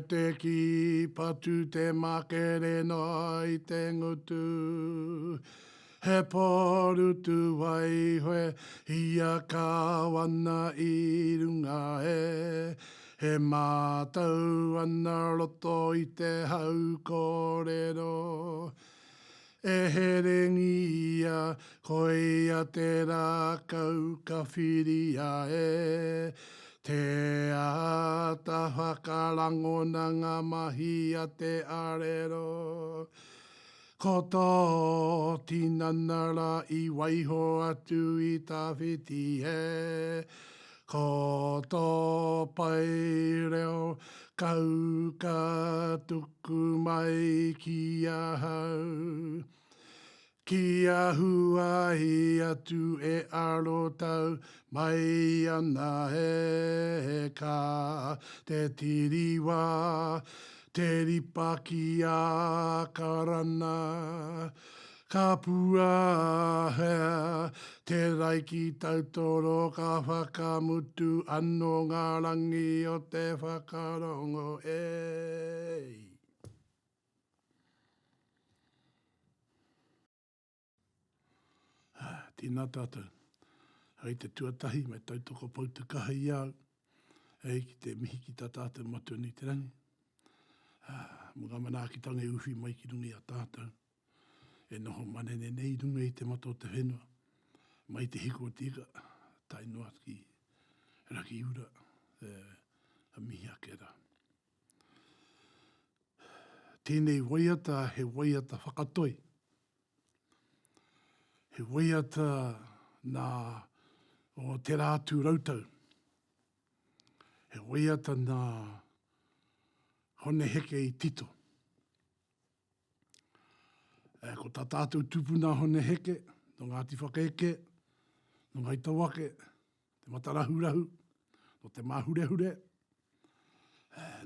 te ki patu te makere no i te ngutu. He porutu waihoe ia Kawana i runga e. He Matau ana roto i te hau korero. E herengia koia te rakau ka whiria e. Teatea whakarangona ngā mahi a te arero. Ko tō tinana ra i waiho atu i tawhiti e. Ko tō pai reo kau ka tuku mai ki ahau. Ki ahua hi atu e arotau mai ana he ka te tiriwa, te ripa ki Akarana. Ka puawhea, te raiki Tautoro ka whakamutu anō ngā rangi o te whakarongo e. Tēnā tātou. Hei te tuatahi, mai tautoko pautu kaha i au. Hei ki te mihi ki tā tātou matua ni te rangi. Mga mana ki tange uwhi mai ki rungi a tātou. E noho manene nei runga i te mato te whenua. Mai te hiko tika, tai noa ki raki ura, a mihi akera. Tēnei waiata he waiata whakatoi. He waiata nā o te rātu rautau. He waiata nā Hone Heke i tito. Ko tā tātou tupuna Hone Heke, no Ngāti Whakaheke, no Ngai Tawake, te matarahurahu, no te mahurehure,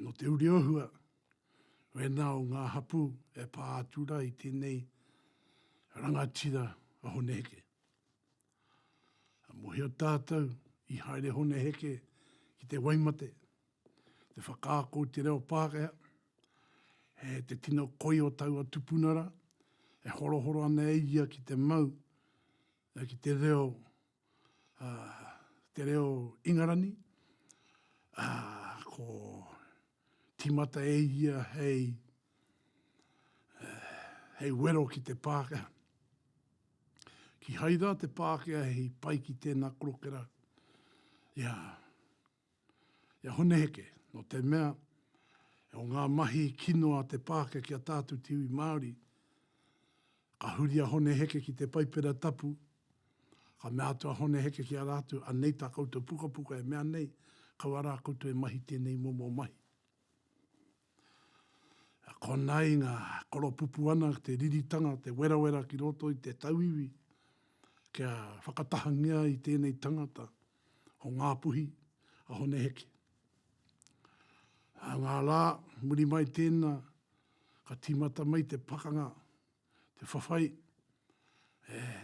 no te uriohua. Wena o ngā hapu e pātura i tēnei rangatira a Hone Heke. Mohi o tātou i haere Hone Heke ki te waimate, te whakaako te reo Pākehā, he te tino koi o tau a tupunara, e horohoro ana e ia ki te mau, ki te reo ingarani, ko timata e ia hei wero ki te Pākehā. Ki haida te Pākehā hei pai ki tēnā krokera. Ia Hone Heke, no te mea, o ngā mahi kinoa te Pākehā ki a tātou tiwi Māori, ka huria Hone Heke ki te paipera tapu, ka mea atua Hone Heke ki a rātou, a nei tā koutou puka e mea nei, kau ara koutou e mahi tēnei momo mahi. Ko nai ngā koropupu ana, te riritanga, te werawera ki roto i te tauiwi, kia whakatahangia i tēnei tangata o ngā puhi a Hone Heke. Ngā rā, muri mai tēnā, ka timata mai te pakanga, te whawhai,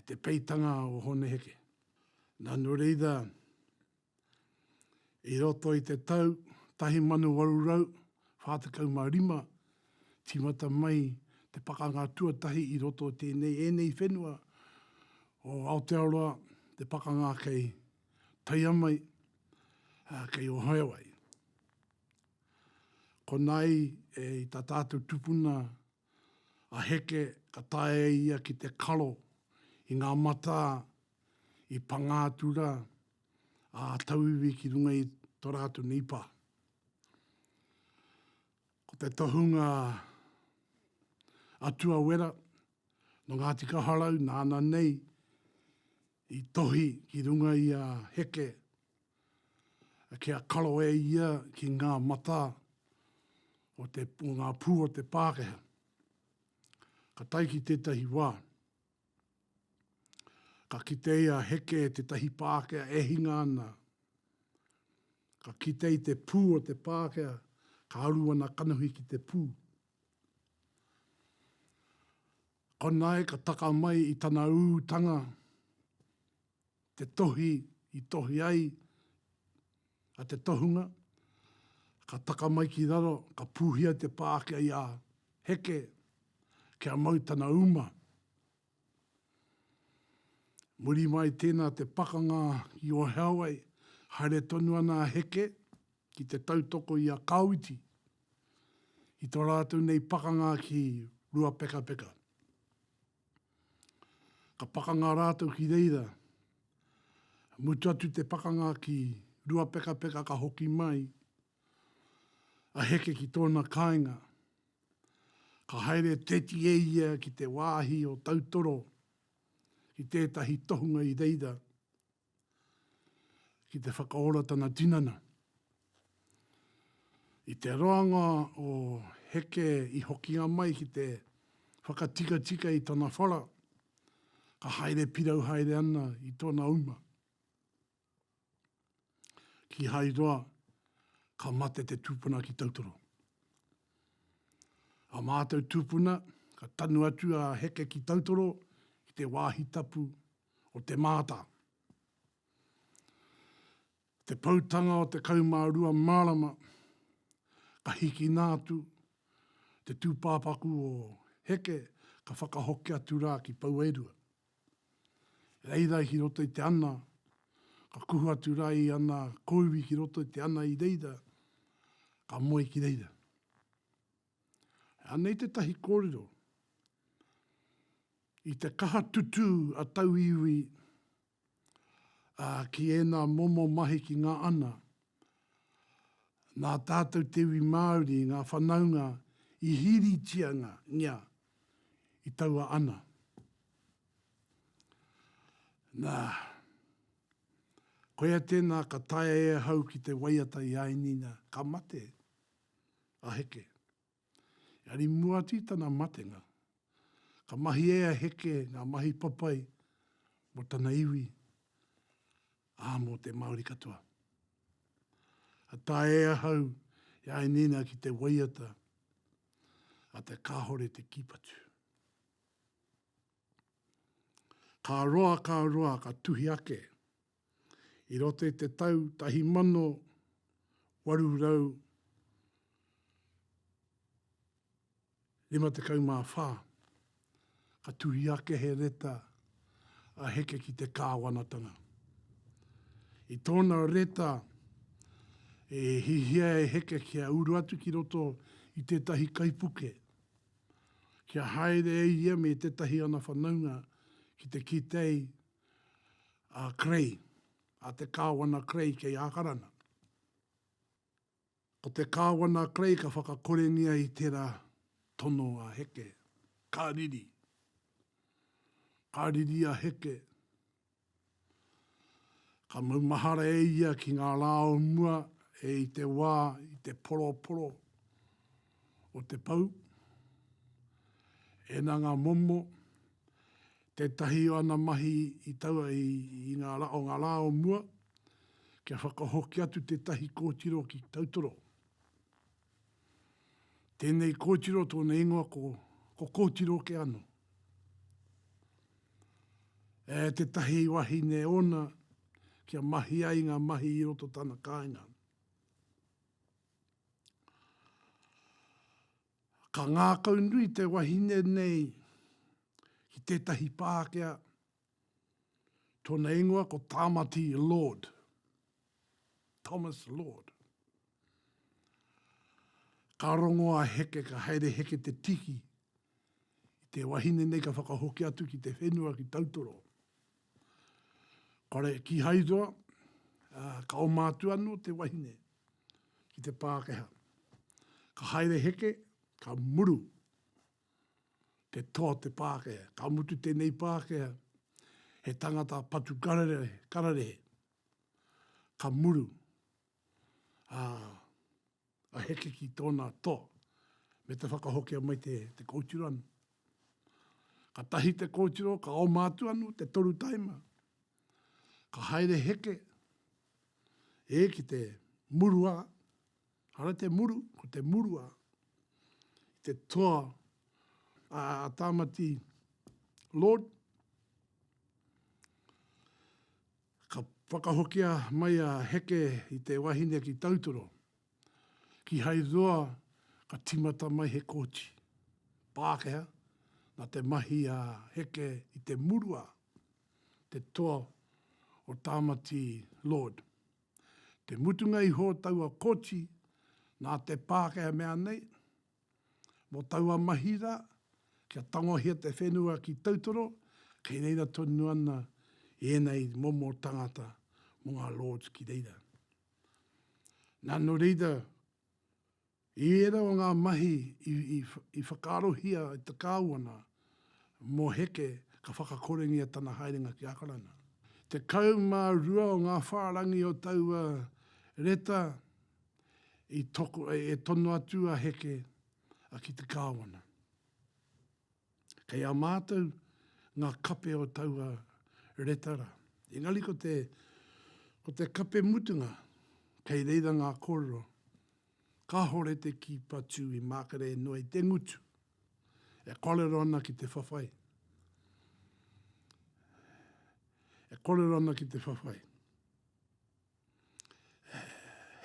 te peitanga o Hone Heke. Nā no reida, i roto i te tau, 1800, whātakau mā rima, timata mai te pakanga tuatahi i roto tēnei enei whenua o Aotearoa, te pakanga kei Taiamai, kei Ohaiwai. Ko nai i tā tātou tupuna a heke ka tae ia ki te kalo i ngā mata i pangātura a tauiwi ki runga i tō rātou nipa. Ko te tohunga atua wera no Ngāti Kaharau nāna nei i tohi ki runga i a heke ki a kalo e ia ki ngā mata o ngā pū o te Pākehā. Ka taiki tētahi wā. Ka kitei a heke te tahi Pākehā e hinga ana. Ka kitei te pū o te Pākehā, ka aru ana kanohi ki te pū. Ko nai ka taka mai i tana ūtanga, te tohi, i tohi ai, a te tohunga, Ka taka mai ki raro, ka puhia te Pākehā i a heke, kia mau tana uma. Muri mai tēnā te pakanga i o heawai, haere tonu ana heke, ki te tautoko i a tawhiti. I tō rātou nei pakanga ki rua peka peka. Ka pakanga rātou ki reira, mutu atu te pakanga ki rua peka peka ka hoki mai, a heke ki tōna kāinga. Ka haere teatea ki te wāhi o Tautoro, ki tētahi tohunga i reira, ki te whakaora tana tinana. I te roanga o heke i hokinga mai ki te whakatika tika i tōna whara, ka haere pirau haere ana i tōna uma. Ki hairoa, ka mate te tūpuna ki Tautoro. A mātou tūpuna, ka tanu atu a heke ki Tautoro, ki te wāhi tapu o te māta. Te pautanga o te kaumārua mārama, ka hiki nātu, te tūpāpaku o heke, ka whakahoki atu rā ki pauerua. Reira ki roto i te ana, ka kuhu atu rā i ana koiwi ki roto i te ana i reira, ka moe ki reira. Anei te tahi korero. I te kaha tutu a tau iwi ki ena momo mahi ki ngā ana, nā tātou tewi Māori, ngā whanaunga, i hiri tianga, ngia, i taua ana. Nā, koia tēnā ka tae e ahau ki te waiata i ainina, ka mate a heke. Iari muati tana matenga. Ka mahi ea heke, ngā mahi papai, mo tana iwi, mō te Māori katoa. A tae e ahau, i ainina ki te waiata, a te Kaore Te Ki Patu. Ka roa, ka tuhi ake. I roto i te tau, tahi mano, waru rau, 54, ka tuhi ake he reta a heke ki te kāwanatanga. I tōna reta, e hihia e heke kia uru atu ki roto i tētahi kaipuke. Kia haere e ia me tētahi ana whanaunga ki te kitei a krei, a te Kawana krei kei Akarana. Ko te Kawana krei ka whakakorengia i tērā tono a heke, kāriri. Kāriri a heke. Ka maumahara e ia ki ngā rāo mua e i te wā, i te poro o te pau. E nā ngā momo, te tahi o ana mahi i taua i ngā rāo mua, kia whakahoki atu te tahi kōtiro ki Tautoro. Tēnei kōtiro tōna ingoa ko kōtiro ke ano. E te tahi wahine ona, kia mahi ai ngā mahi i roto tana kāinga. Ka ngā kaunui te wahine nei ki tētahi Pākehā, tōna ingoa ko Tāmati Lord, Thomas Lord. Ka rongoa heke, ka haere heke te tiki, i te wahine nei ka whakahoki atu ki te whenua ki Tautoro. Kore ki haidoa, ka o mātu anu te wahine ki te Pākehā. Ka haere heke, ka muru te toa te Pākehā. Ka mutu tēnei Pākehā, he tangata patu kararehe. Ka muru a heke ki tōna toa, me te whakahokia mai te kōtiro anu. Ka tahi te kōtiro, ka o mātu anu, te toru taima. Ka haere heke, e ki te murua, hara te muru, ko te murua, te toa a Tāmati Lord. Ka whakahokia mai a heke i te wahine ki Tautoro. ki haidua ka timata mai he kōti. Pākehā, nā te mahi a heke i te murua, te toa o tāmati Lord. Te mutunga i ho taua kōti, nā te Pākehā mea nei, mo taua mahira, kia tangohia te whenua ki Tautoro, kei reira tonu ana e nei momo tangata mo ngā Lords ki reira. Nā no reira, i era o ngā mahi i whakarohia i te Kawana, mō heke ka whakakorengia tana haerenga ki Akarana. Te kaumā rua o ngā whārangi o taua reta i tonu atu a heke a ki te Kawana. Kei a mātou ngā kape o taua retara. Ingali ko te kape mutunga, kei reira ngā korero. Kaore te ki patu i makere noi te ngutu. E korero ana ki te whawhai. E korero ana ki te whawhai.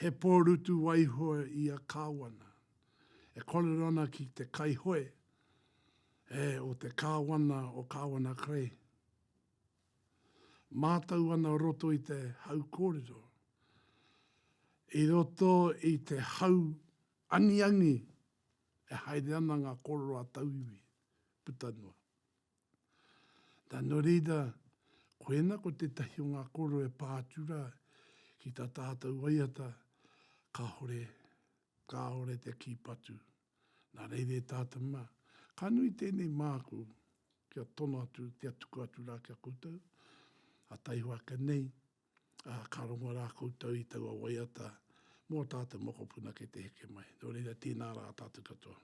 He porutu waihoe i a Kawana. E korero ana ki te kaihoe. O te Kawana o Kawana krei. Matau ana roto i te hau korero. I roto i te hau angi e haere ana ngā korero a tauiwi putanua. Tā no reira, koena ko te tahi o ngā korero e pātura ki tā tātou waiata kaore te ki patu. Nā reire tātou mā. Ka nui tēnei māku kia tono atu, kia tuku atu rā kia koutou. A taiwaka nei, ka rongo rā koutou i taua waiata, mō tātou mokopuna ke te heke mai. Nō reira tēnā rā tātou katoa.